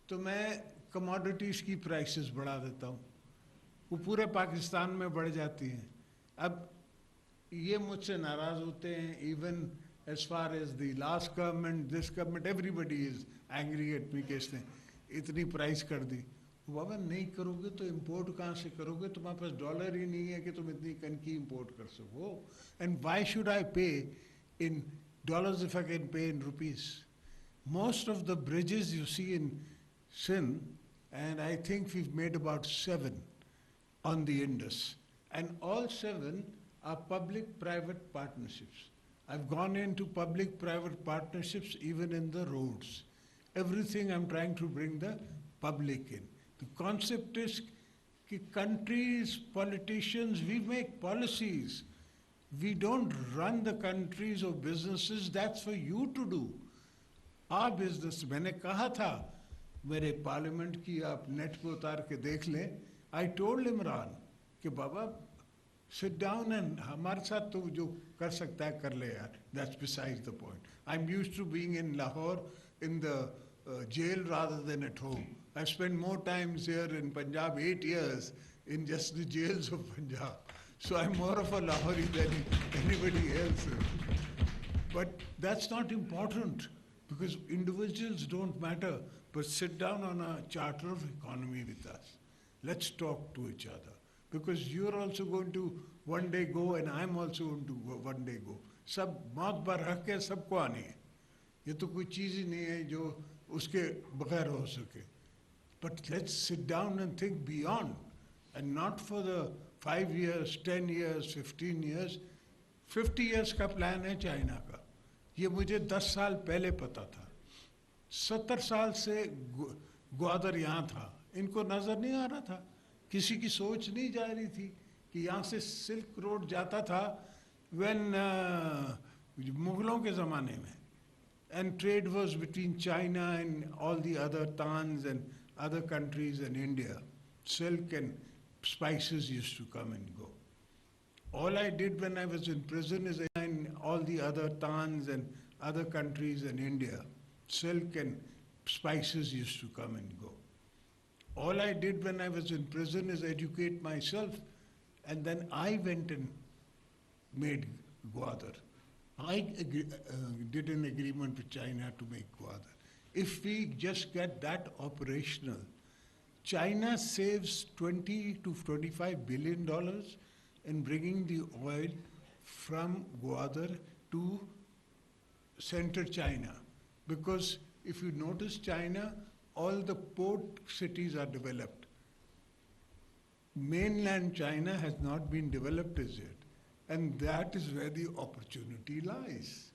तो मैं कमोडिटीज़ की प्राइसेस बढ़ा देता हूँ, वो पूरे पाकिस्तान में बढ़ जाती हैं। अब ये मुझसे नाराज़ होते हैं, even as far as the last government, this government, everybody is angry at me कि इसने इतनी प्राइस कर दी। बाबा नहीं करोगे तो इंपोर्ट कहाँ से करोगे? तुम्हारे पास डॉलर ही नहीं है कि तुम इतनी कनकी इंपोर्ट कर सको। एंड वाई शुड आई पे in dollars if I can pay in rupees? Most of the bridges you see in Sindh, and I think we've made about 7 on the Indus, and all 7 are public-private partnerships. I've gone into public-private partnerships even in the roads. Everything I'm trying to bring the public in. The concept is that countries, politicians, we make policies. We don't run the countries or businesses, that's for you to do. Our business, मैंने कहा था मेरे parliament की, आप net पे उतार के देख लें, I told इमरान कि बाबा sit down and हमारे साथ तो जो कर सकता है कर ले यार, that's besides the point. I'm used to being in Lahore in the jail rather than at home. I've spent more times here in Punjab, 8 years, in just the jails of Punjab. So I'm more of a Lahori than anybody else. But that's not important, because individuals don't matter, but sit down on a charter of economy with us. Let's talk to each other, because you're also going to one day go and I'm also going to one day go. सब मौत पर हक है, सबको आनी है। ये तो कोई चीज़ ही नहीं है जो उसके बगैर हो सके। But let's sit down and think beyond, and not for the 5 years, 10 years, 15 years. 50 years का प्लान है चाइना का। ये मुझे 10 साल पहले पता था। 70 साल से ग्वादर यहाँ था, इनको नज़र नहीं आ रहा था, किसी की सोच नहीं जा रही थी कि यहाँ से सिल्क रोड जाता था मुग़लों के ज़माने में, and trade was between China and all the other Tans and other countries and India. Silk and spices used to come and go. All I did when I was in prison is in all the other Tans and other countries in India, silk and spices used to come and go. All I did when I was in prison is educate myself, and then I went and made Gwadar. I did an agreement with China to make Gwadar. If we just get that operational, China saves $20 to $25 billion in bringing the oil from Gwadar to central China. Because if you notice China, all the port cities are developed. Mainland China has not been developed as yet. And that is where the opportunity lies.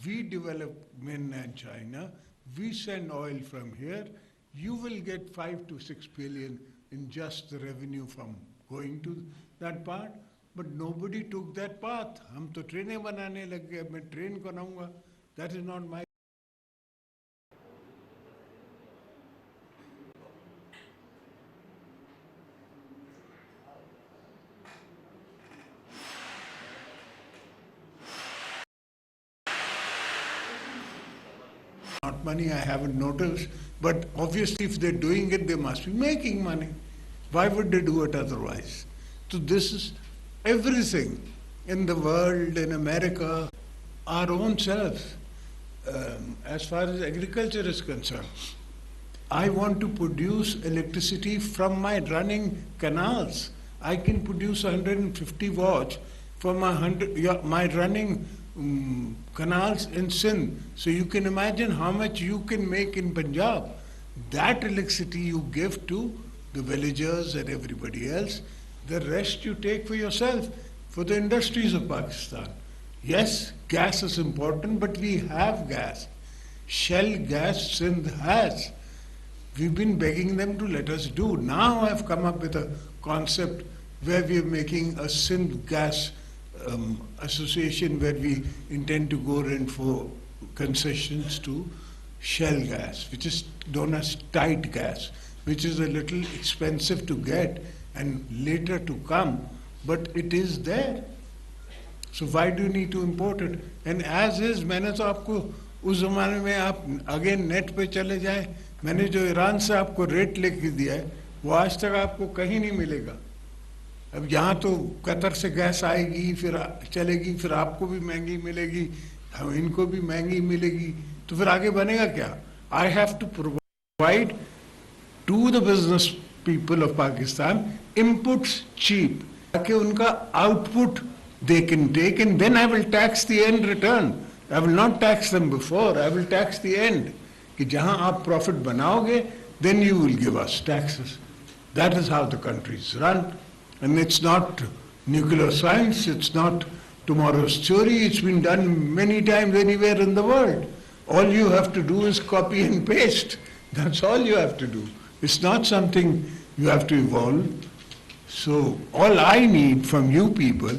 We develop mainland China, we send oil from here, you will get 5 to 6 billion in just the revenue from going to that part, but nobody took that path. हम तो ट्रेनें बनाने लग गए, मैं train बनाऊंगा. That is not my. Not money, I haven't noticed, but obviously if they're doing it, they must be making money. Why would they do it otherwise? So this is everything in the world, in America, our own selves. As far as agriculture is concerned, I want to produce electricity from my running canals. I can produce 150 watts from my running canals in Sindh. So you can imagine how much you can make in Punjab. That electricity you give to the villagers and everybody else. The rest you take for yourself, for the industries of Pakistan. Yes, gas is important, but we have gas. Shell gas Sindh has. We've been begging them to let us do. Now I've come up with a concept where we are making a Sindh gas association where we intend to go in for concessions to shell gas, which is known as tight gas, which is a little expensive to get and later to come, but it is there. So why do you need to import it? And as is, मैंने तो आपको उस ज़माने में आप again net पे चले जाए, मैंने जो ईरान से आपको रेट लेके दिया है वो आज तक आपको कहीं नहीं मिलेगा। अब यहाँ तो कतर से गैस आएगी, फिर चलेगी, फिर आपको भी महंगी मिलेगी, हम इनको भी महंगी मिलेगी, तो फिर आगे बनेगा क्या? I have to provide to the business people of Pakistan inputs cheap, ताकि उनका output they can take, and then I will tax the end return. I will not tax them before, I will tax the end. कि जहाँ आप profit बनाओगे, then you will give us taxes. That is how the country is run. And it's not nuclear science, it's not tomorrow's theory, it's been done many times anywhere in the world. All you have to do is copy and paste. That's all you have to do. It's not something you have to evolve. So all I need from you people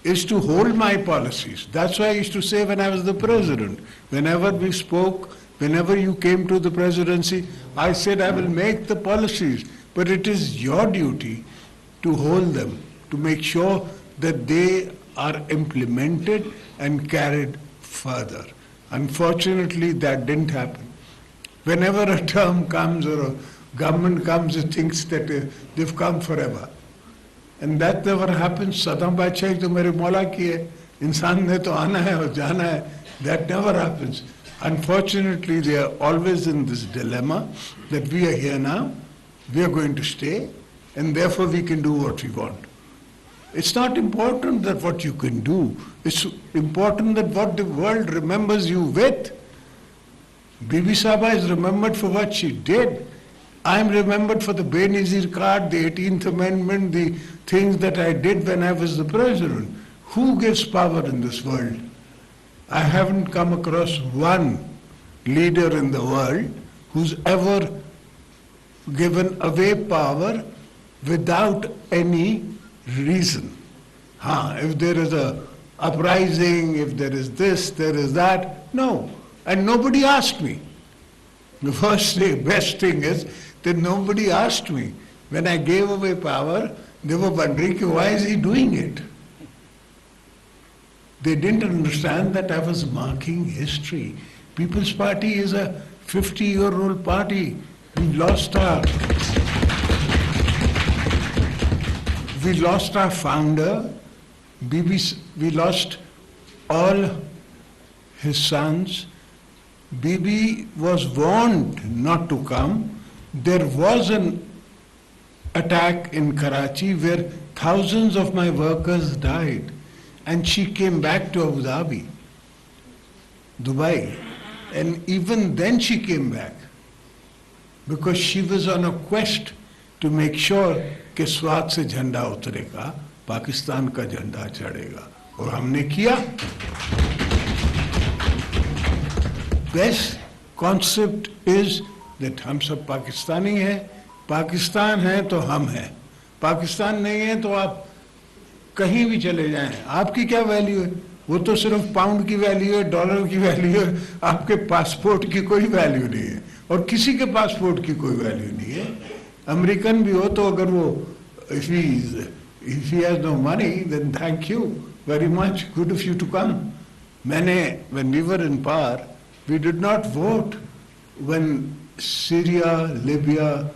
is to hold my policies. That's why I used to say when I was the president, whenever we spoke, whenever you came to the presidency, I said I will make the policies, but it is your duty to hold them, to make sure that they are implemented and carried further. Unfortunately, that didn't happen. Whenever a term comes or a government comes, it thinks that they've come forever. And that never happens. Saddam Baadshah to mere Mola ki hai. Insan ne to aana hai aur jana hai. That never happens. Unfortunately, they are always in this dilemma that we are here now, we are going to stay, and therefore we can do what we want. It's not important that what you can do. It's important that what the world remembers you with. Bibi Sahaba is remembered for what she did. I am remembered for the Benazir card, the 18th Amendment, the things that I did when I was the president. Who gives power in this world? I haven't come across one leader in the world who's ever given away power without any reason. If there is a uprising, if there is this, there is that, no. And nobody asked me. The first thing, best thing is that nobody asked me. When I gave away power, they were wondering, why is he doing it? They didn't understand that I was marking history. People's Party is a 50-year-old party. We lost our founder. We lost all his sons. Bibi was warned not to come. There was an attack in Karachi where thousands of my workers died, and she came back to Abu Dhabi, Dubai, and even then she came back because she was on a quest to make sure कि स्वाद से झंडा उतरेगा, पाकिस्तान का झंडा चढ़ेगा, और हमने किया. Best concept is that हम सब पाकिस्तानी हैं, पाकिस्तान है तो हम हैं, पाकिस्तान नहीं है तो आप कहीं भी चले जाएं, आपकी क्या वैल्यू है? वो तो सिर्फ पाउंड की वैल्यू है, डॉलर की वैल्यू है, आपके पासपोर्ट की कोई वैल्यू नहीं है, और किसी के पासपोर्ट की कोई वैल्यू नहीं है. अमेरिकन भी हो तो अगर वो if he has no money, then thank you very much, good of you to come. When we were in power, we did not vote when Syria, Libya,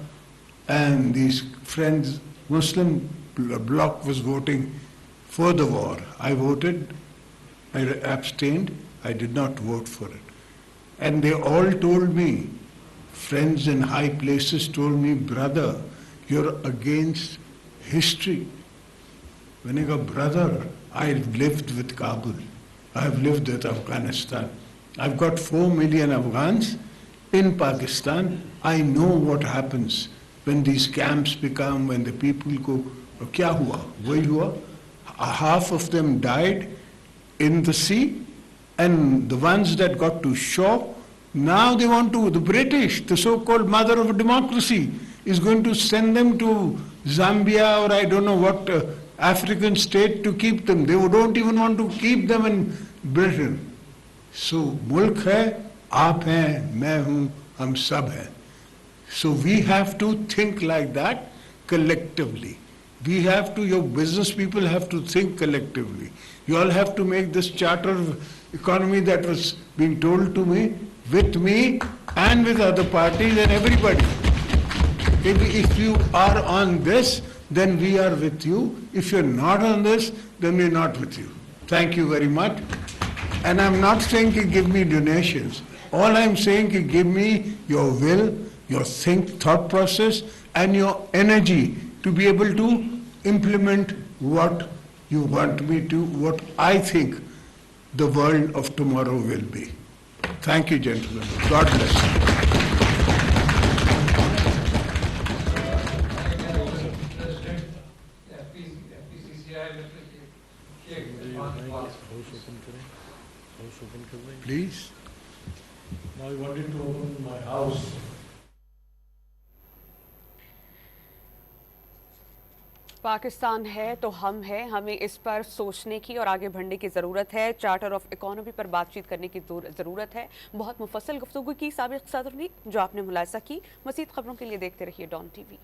and these friends, Muslim bloc was voting for the war. I voted, I abstained, I did not vote for it. And they all told me, friends in high places told me, brother, you're against history. When I go, brother, I've lived with Kabul, I've lived with Afghanistan. I've got 4 million Afghans in Pakistan. I know what happens when these camps become, when the people go, kya hua? Wahi hua? Half of them died in the sea, and the ones that got to shore, now they want to, the British, the so-called mother of democracy, is going to send them to Zambia or I don't know what African state to keep them. They don't even want to keep them in Britain. So, mulk hai, aap hain, main hoon, hum sab hain. So we have to think like that collectively. We have to, your business people have to think collectively. You all have to make this charter of economy that was being told to me with me and with other parties and everybody. If you are on this, then we are with you. If you're not on this, then we're not with you. Thank you very much. And I'm not saying to give me donations. All I'm saying is give me your will, your thought process, and your energy to be able to implement what you want me to, what I think the world of tomorrow will be. Thank you, gentlemen. God bless you. Please. Now I wanted to open my house. Pakistan है तो हम हैं, हमें इस पर सोचने की और आगे बढ़ने की ज़रूरत है। चार्टर ऑफ इकोनॉमी पर बातचीत करने की ज़रूरत है। बहुत मुफस्सल गुफ्तगू की साबिक़ सदर ने, जो आपने मुलाहिज़ा की। मज़ीद खबरों के लिए देखते रहिए डॉन टीवी।